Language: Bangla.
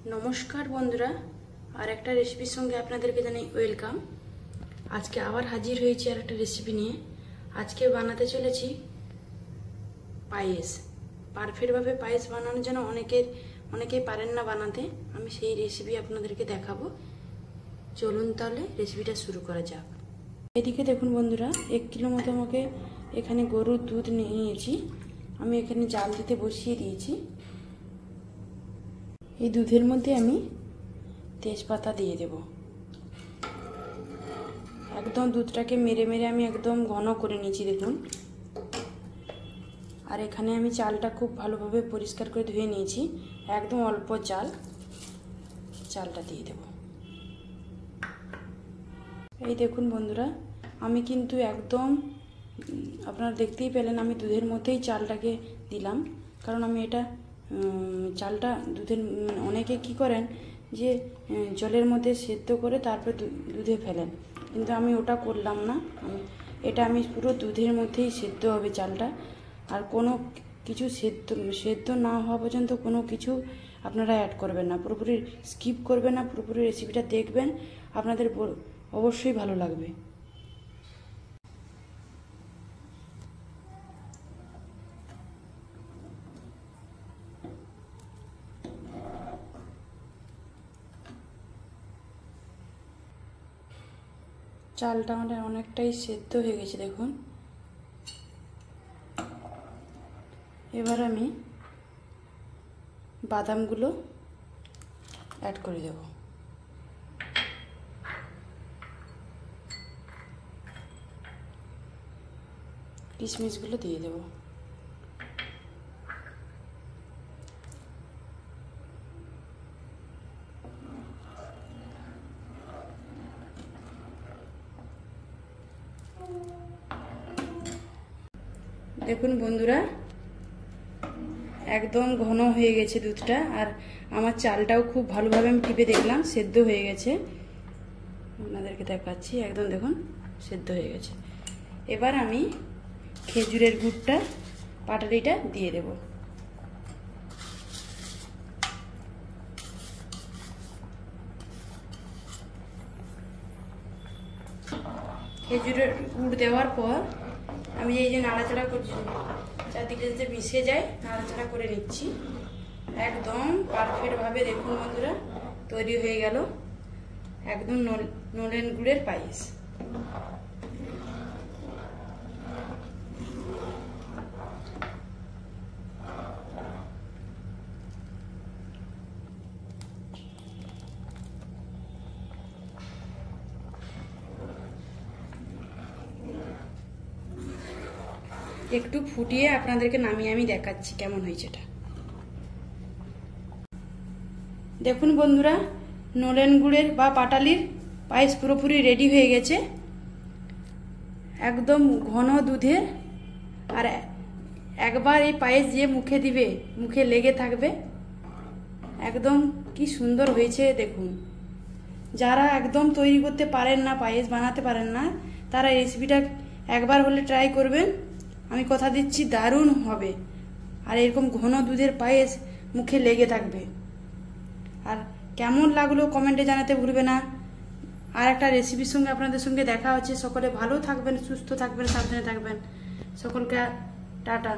नमस्कार बंधुरा और एक रेसिपिर संगे आपनादेरके जानाई वेलकाम। आज के आबार हाजिर हয়েছি আর একটা রেসিপি নিয়ে। আজকে বানাতে চলেছি পায়েস। পারফেক্ট ভাবে পায়েস বানানোর জন্য অনেকেই পারেন না বানাতে। আমি সেই রেসিপি আপনাদেরকে দেখাবো। চলুন তাহলে রেসিপিটা শুরু করা যাক। এদিকে দেখুন বন্ধুরা, 1 কিলো মতো আমাকে এখানে গরুর দুধ নিয়েছি। আমি এখানে জাল দিতে বসিয়ে দিয়েছি। এই দুধের মধ্যে আমি তেজপাতা দিয়ে দেব। একদম দুধটাকে মেরে মেরে আমি একদম ঘন করে নিয়েছি দেখুন। আর এখানে আমি চালটা খুব ভালোভাবে পরিষ্কার করে ধুয়ে নিয়েছি। একদম অল্প চালটা দিয়ে দেব। এই দেখুন বন্ধুরা, আমি কিন্তু একদম আপনারা দেখতেই পেলেন আমি দুধের মধ্যেই চালটাকে দিলাম, কারণ আমি এটা চালটা দুধের অনেকে কি করেন যে জলের মধ্যে সেদ্ধ করে তারপর দুধে ফেলেন, কিন্তু আমি ওটা করলাম না। এটা আমি পুরো দুধের মধ্যেই সেদ্ধ হবে চালটা। আর কোনো কিছু সেদ্ধ না হওয়া পর্যন্ত কোনো কিছু আপনারা অ্যাড করবেন না, পুরোপুরি স্কিপ করবেন না। পুরোপুরি রেসিপিটা দেখবেন, আপনাদের অবশ্যই ভালো লাগবে। চালটা আমাদের অনেকটাই সেদ্ধ হয়ে গেছে দেখুন। এবার আমি বাদামগুলো অ্যাড করে দেব। কিশমিশগুলো দিয়ে দেব। দেখুন বন্ধুরা, একদম ঘন হয়ে গেছে দুধটা। আর আমার চালটাও খুব ভালোভাবে আমি টিপে দেখলাম সেদ্ধ হয়ে গেছে। আপনাদেরকে দেখাচ্ছি, একদম দেখুন সেদ্ধ হয়ে গেছে। এবার আমি খেজুরের গুড়টা পাটালিটা দিয়ে দেব। খেজুরের গুড় দেওয়ার পর আমি এই যে নাড়াচাড়া করছি, চারদিকে যাতে মিশে যায় নাড়াচাড়া করে নিচ্ছি। একদম পারফেক্ট ভাবে দেখুন বন্ধুরা তৈরি হয়ে গেল একদম নলেন গুড়ের পায়েস। একটু ফুটিয়ে আপনাদেরকে নামিয়ে আমি দেখাচ্ছি কেমন হয়েছে এটা। দেখুন বন্ধুরা, নলেন গুড়ের বা পাটালির পায়েস পুরোপুরি রেডি হয়ে গেছে। একদম ঘন দুধের। আর একবার এই পায়েস যে মুখে দিবে মুখে লেগে থাকবে। একদম কি সুন্দর হয়েছে দেখুন। যারা একদম তৈরি করতে পারেন না, পায়েস বানাতে পারেন না, তারা এই রেসিপিটা একবার হলে ট্রাই করবেন। আমি কথা দিচ্ছি দারুণ হবে। আর এরকম ঘন দুধের পায়েস মুখে লেগে থাকবে। আর কেমন লাগলো কমেন্টে জানাতে ভুলবে না। আর একটা রেসিপির সঙ্গে আপনাদের সঙ্গে দেখা হচ্ছে। সকলে ভালো থাকবেন, সুস্থ থাকবেন, সাবধানে থাকবেন। সকলকে টাটা।